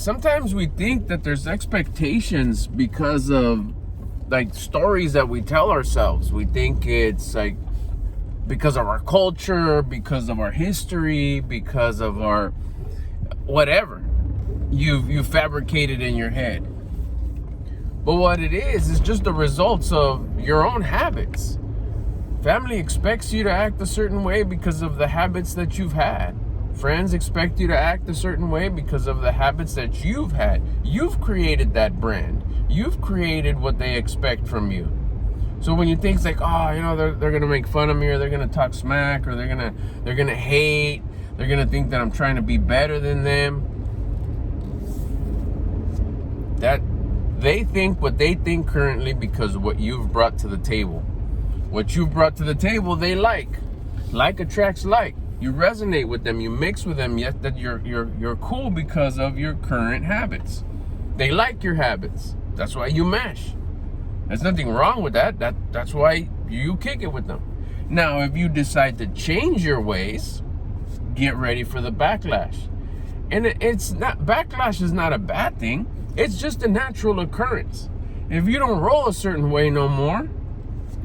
sometimes we think that there's expectations because of like stories that we tell ourselves. We think it's like because of our culture, because of our history, because of our whatever you've fabricated in your head. But what it is just the results of your own habits. Family expects you to act a certain way because of the habits that you've had. Friends expect you to act a certain way because of the habits that you've had. You've created that brand. You've created what they expect from you. So when you think it's like, oh, you know, they're gonna make fun of me, or they're gonna talk smack, or they're gonna hate, they're gonna think that I'm trying to be better than them. That they think what they think currently because of what you've brought to the table. What you've brought to the table, they like. Like attracts like. You resonate with them, you mix with them, yet that you're cool because of your current habits. They like your habits. That's why you mesh. There's nothing wrong with that. That's why you kick it with them. Now, if you decide to change your ways, get ready for the backlash. And backlash is not a bad thing. It's just a natural occurrence. If you don't roll a certain way no more,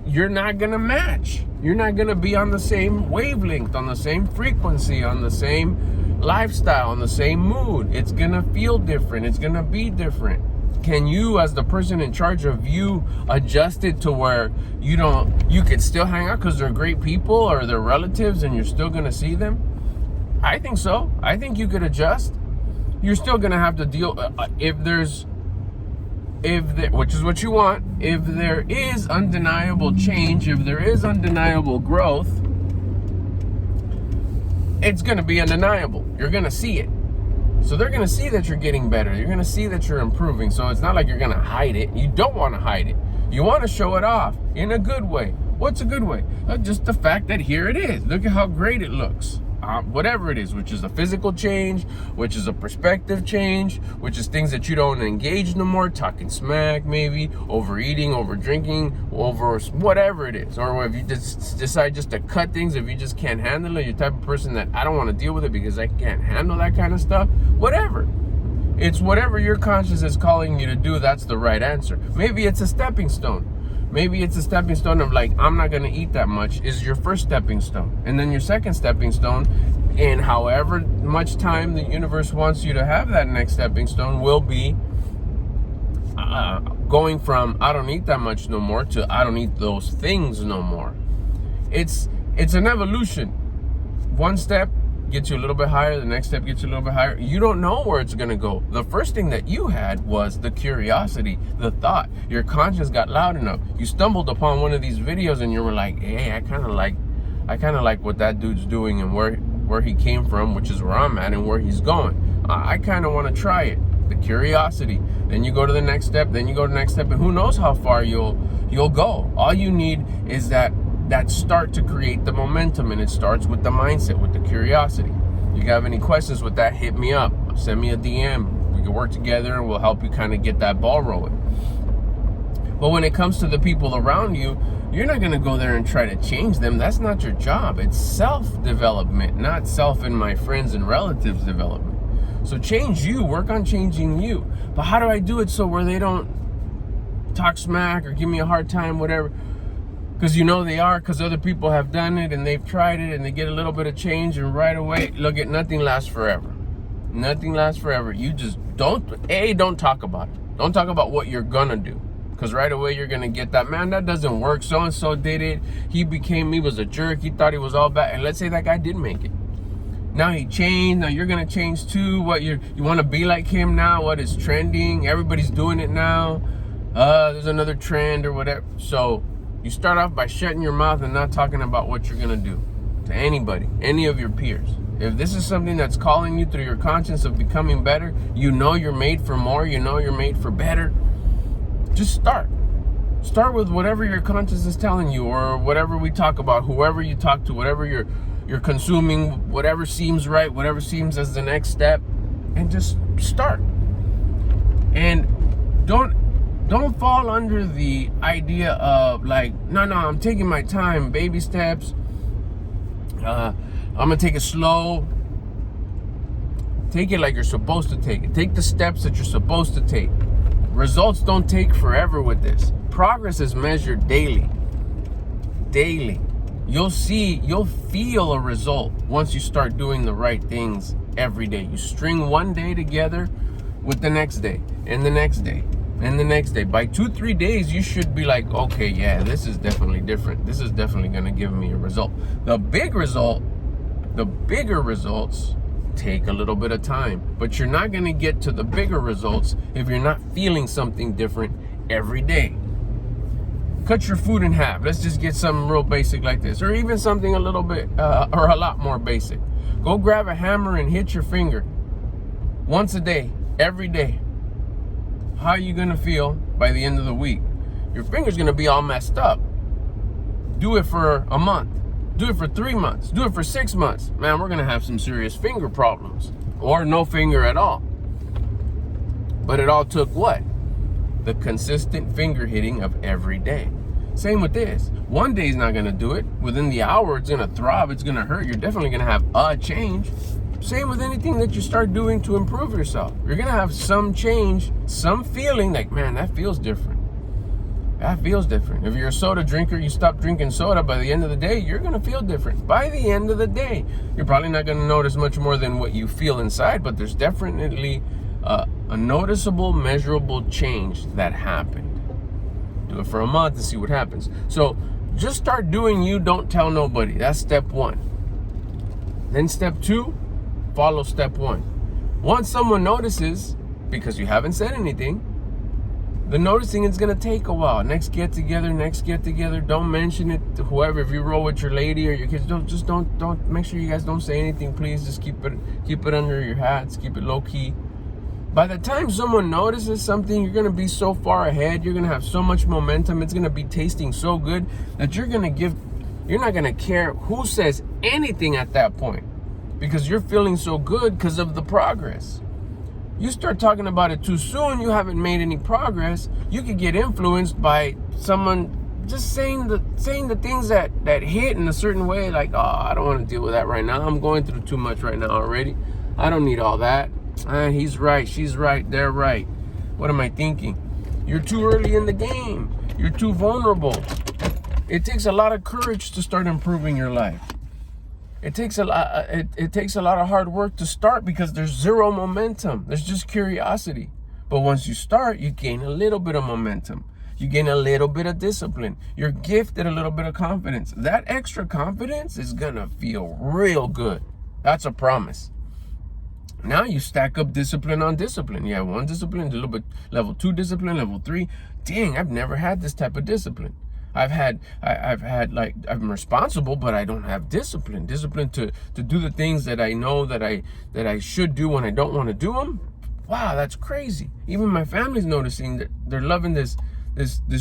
you're not gonna match. You're not gonna be on the same wavelength, on the same frequency, on the same lifestyle, on the same mood. It's gonna feel different. It's gonna be different. Can you, as the person in charge of you, adjust it to where you could still hang out because they're great people or they're relatives and you're still gonna see them? I think so. I think you could adjust. You're still gonna have to deal which is what you want. If there is undeniable change, if there is undeniable growth, it's gonna be undeniable. You're gonna see it. So they're gonna see that you're getting better. You're gonna see that you're improving. So it's not like you're gonna hide it. You don't wanna hide it. You wanna show it off in a good way. What's a good way? Just the fact that here it is. Look at how great it looks. Whatever it is, which is a physical change, which is a perspective change, which is things that you don't engage no more, talking smack maybe, overeating, over drinking, over whatever it is. Or if you just decide just to cut things, if you just can't handle it, you're the type of person that I don't want to deal with it because I can't handle that kind of stuff, whatever. It's whatever your conscience is calling you to do, that's the right answer. Maybe it's a stepping stone. Maybe it's a stepping stone of like, I'm not going to eat that much is your first stepping stone. And then your second stepping stone, in however much time the universe wants you to have that next stepping stone, will be going from I don't eat that much no more to I don't eat those things no more. It's an evolution. One step gets you a little bit higher, the next step gets you a little bit higher. You don't know where it's gonna go. The first thing that you had was the curiosity, the thought. Your conscience got loud enough. You stumbled upon one of these videos and you were like, hey, I kind of like what that dude's doing and where he came from, which is where I'm at and where he's going. I kind of want to try it. The curiosity. Then you go to the next step, then you go to the next step, and who knows how far you'll go. All you need is that start to create the momentum, and it starts with the mindset, with the curiosity. If you have any questions with that, hit me up. Send me a DM. We can work together and we'll help you kind of get that ball rolling. But when it comes to the people around you, you're not going to go there and try to change them. That's not your job. It's self-development, not self and my friends and relatives development. So change you, work on changing you. But how do I do it so where they don't talk smack or give me a hard time, whatever? Because you know they are, because other people have done it and they've tried it and they get a little bit of change and right away, look at nothing lasts forever. Nothing lasts forever. You just don't talk about it. Don't talk about what you're gonna do. Because right away you're gonna get that, man, that doesn't work. So-and-so did it. He was a jerk. He thought he was all bad. And let's say that guy did make it. Now he changed. Now you're gonna change too. What you wanna be like him now? What is trending? Everybody's doing it now. There's another trend or whatever. So you start off by shutting your mouth and not talking about what you're gonna do to anybody, any of your peers. If this is something that's calling you through your conscience of becoming better, you know you're made for more, you know you're made for better, just start. Start with whatever your conscience is telling you, or whatever we talk about, whoever you talk to, whatever you're consuming, whatever seems right, whatever seems as the next step, and just start. And don't fall under the idea of like, no, I'm taking my time, baby steps. I'm gonna take it slow. Take it like you're supposed to take it. Take the steps that you're supposed to take. Results don't take forever with this. Progress is measured daily. Daily. You'll feel a result once you start doing the right things every day. You string one day together with the next day, and the next day, and the next day. By 2-3 days, you should be like, okay, yeah, this is definitely different. This is definitely going to give me a result. The bigger results take a little bit of time, but you're not going to get to the bigger results if you're not feeling something different every day. Cut your food in half. Let's just get something real basic like this, or even something a little bit or a lot more basic. Go grab a hammer and hit your finger once a day, every day. How are you going to feel by the end of the week? Your finger's going to be all messed up. Do it for a month. Do it for 3 months. Do it for 6 months. Man, we're going to have some serious finger problems, or no finger at all. But it all took what? The consistent finger hitting of every day. Same with this. One day's not going to do it. Within the hour, it's going to throb. It's going to hurt. You're definitely going to have a change. Same with anything that you start doing to improve yourself. You're going to have some change, some feeling like, man, that feels different. That feels different. If you're a soda drinker, you stop drinking soda, by the end of the day, you're going to feel different. By the end of the day, you're probably not going to notice much more than what you feel inside, but there's definitely a noticeable, measurable change that happened. Do it for a month and see what happens. So just start doing you, don't tell nobody. That's step 1. Then step 2, follow step 1. Once someone notices, because you haven't said anything, the noticing is going to take a while. Next get together. Don't mention it to whoever. If you roll with your lady or your kids, don't make sure you guys don't say anything, please. Just keep it under your hats, keep it low key. By the time someone notices something, you're going to be so far ahead. You're going to have so much momentum. It's going to be tasting so good that you're not going to care who says anything at that point, because you're feeling so good because of the progress. You start talking about it too soon, you haven't made any progress. You could get influenced by someone just saying the things that hit in a certain way, like, oh, I don't want to deal with that right now. I'm going through too much right now already. I don't need all that. He's right, she's right, they're right. What am I thinking? You're too early in the game. You're too vulnerable. It takes a lot of courage to start improving your life. It takes a lot. It takes a lot of hard work to start, because there's zero momentum. There's just curiosity. But once you start, you gain a little bit of momentum. You gain a little bit of discipline. You're gifted a little bit of confidence. That extra confidence is gonna feel real good. That's a promise. Now you stack up discipline on discipline. You have one discipline, a little bit level 2 discipline, level 3. Dang, I've never had this type of discipline. I've had like, I'm responsible, but I don't have discipline. Discipline to do the things that I know that I should do when I don't want to do them. Wow, that's crazy. Even my family's noticing that they're loving this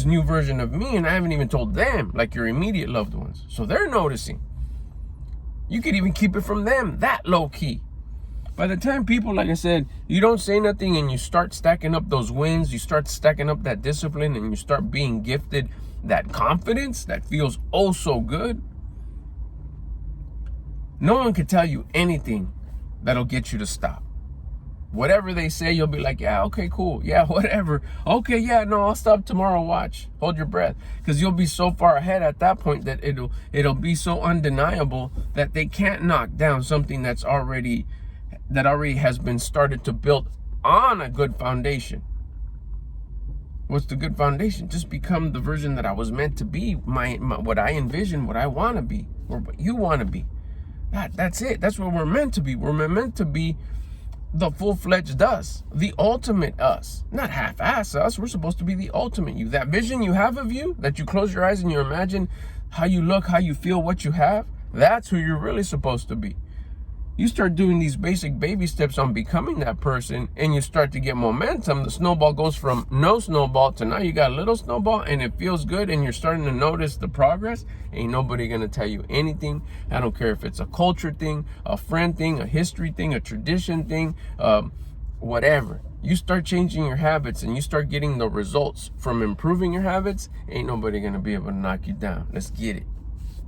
new version of me, and I haven't even told them, like your immediate loved ones. So they're noticing. You could even keep it from them, that low key. By the time people, like I said, you don't say nothing and you start stacking up those wins, you start stacking up that discipline, and you start being gifted that confidence that feels oh so good. No one can tell you anything that'll get you to stop. Whatever they say, you'll be like, yeah, okay, cool. Yeah, whatever. Okay, yeah, no, I'll stop tomorrow. Watch. Hold your breath. Because you'll be so far ahead at that point that it'll be so undeniable that they can't knock down something that already has been started to build on a good foundation. What's the good foundation? Just become the version that I was meant to be, my what I envision, what I want to be, or what you want to be. That's it. That's what we're meant to be. We're meant to be the full-fledged us, the ultimate us, not half-ass us. We're supposed to be the ultimate you. That vision you have of you, that you close your eyes and you imagine how you look, how you feel, what you have, that's who you're really supposed to be. You start doing these basic baby steps on becoming that person, and you start to get momentum. The snowball goes from no snowball to now you got a little snowball, and it feels good, and you're starting to notice the progress. Ain't nobody gonna tell you anything. I don't care if it's a culture thing, a friend thing, a history thing, a tradition thing, whatever. You start changing your habits and you start getting the results from improving your habits, ain't nobody gonna be able to knock you down. Let's get it.